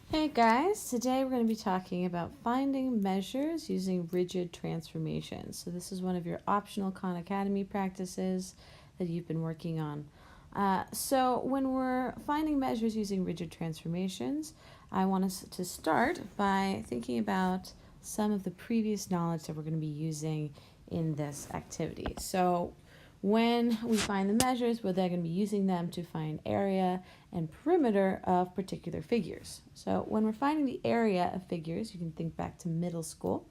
Hey guys, today we're going to be talking about finding measures using rigid transformations. So this is one of your optional Khan Academy practices that you've been working on. So when we're finding measures using rigid transformations, I want us to start by thinking about some of the previous knowledge that we're going to be using in this activity. So when we find the measures, we're then going to be using them to find area and perimeter of particular figures. So when we're finding the area of figures, you can think back to middle school.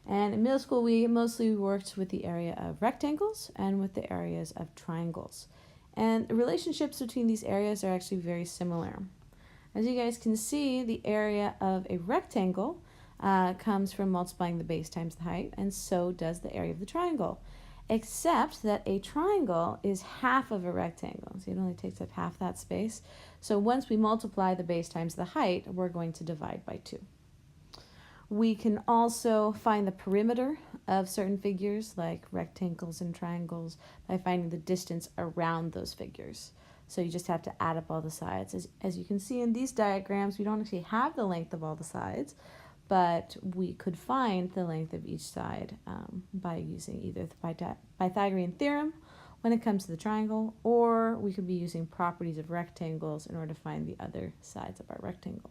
And in middle school, we mostly worked with the area of rectangles and with the areas of triangles. And the relationships between these areas are actually very similar. As you guys can see, the area of a rectangle comes from multiplying the base times the height, and so does the area of the triangle. Except that a triangle is half of a rectangle, so it only takes up half that space. So once we multiply the base times the height, we're going to divide by 2. We can also find the perimeter of certain figures, like rectangles and triangles, by finding the distance around those figures. So you just have to add up all the sides. As you can see in these diagrams, we don't actually have the length of all the sides, but we could find the length of each side by using either the Pythagorean theorem when it comes to the triangle, or we could be using properties of rectangles in order to find the other sides of our rectangle.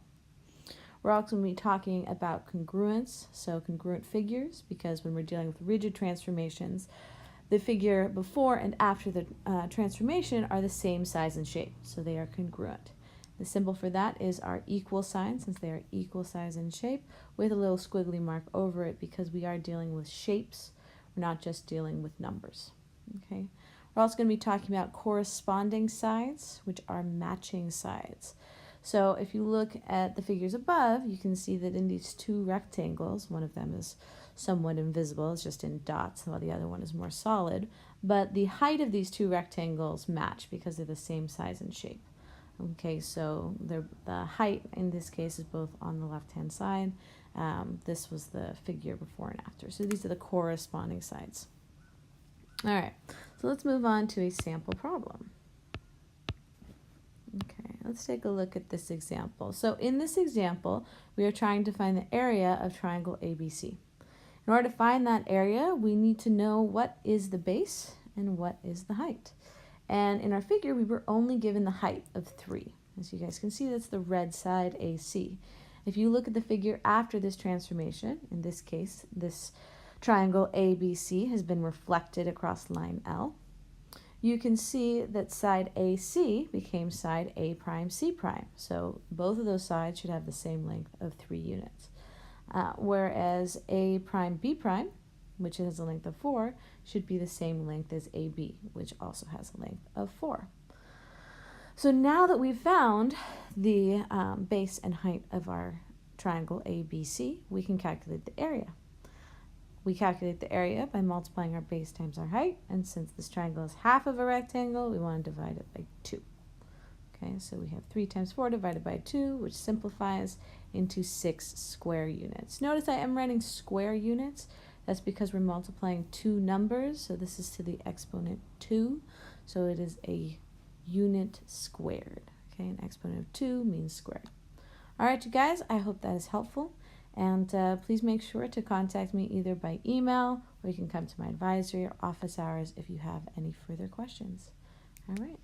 We're also going to be talking about congruence, so congruent figures, because when we're dealing with rigid transformations, the figure before and after the transformation are the same size and shape, so they are congruent. The symbol for that is our equal sign, since they are equal size and shape, with a little squiggly mark over it because we are dealing with shapes. We're not just dealing with numbers. Okay. We're also going to be talking about corresponding sides, which are matching sides. So if you look at the figures above, you can see that in these two rectangles, one of them is somewhat invisible, it's just in dots, while the other one is more solid, but the height of these two rectangles match because they're the same size and shape. Okay, so the height in this case is both on the left-hand side. This was the figure before and after. So these are the corresponding sides. All right, so let's move on to a sample problem. Okay, let's take a look at this example. So in this example, we are trying to find the area of triangle ABC. In order to find that area, we need to know what is the base and what is the height. And in our figure, we were only given the height of 3. As you guys can see, that's the red side AC. If you look at the figure after this transformation, in this case, this triangle ABC has been reflected across line L. You can see that side AC became side A prime C prime. So both of those sides should have the same length of 3 units. Whereas A prime B prime, which has a length of 4, should be the same length as AB, which also has a length of 4. So now that we've found the base and height of our triangle ABC, we can calculate the area. We calculate the area by multiplying our base times our height, and since this triangle is half of a rectangle, we want to divide it by 2. Okay, so we have 3 times 4 divided by 2, which simplifies into 6 square units. Notice I am writing square units. That's because we're multiplying 2 numbers, so this is to the exponent 2, so it is a unit squared. Okay, an exponent of 2 means squared. All right, you guys, I hope that is helpful, and please make sure to contact me either by email or you can come to my advisory or office hours if you have any further questions. All right.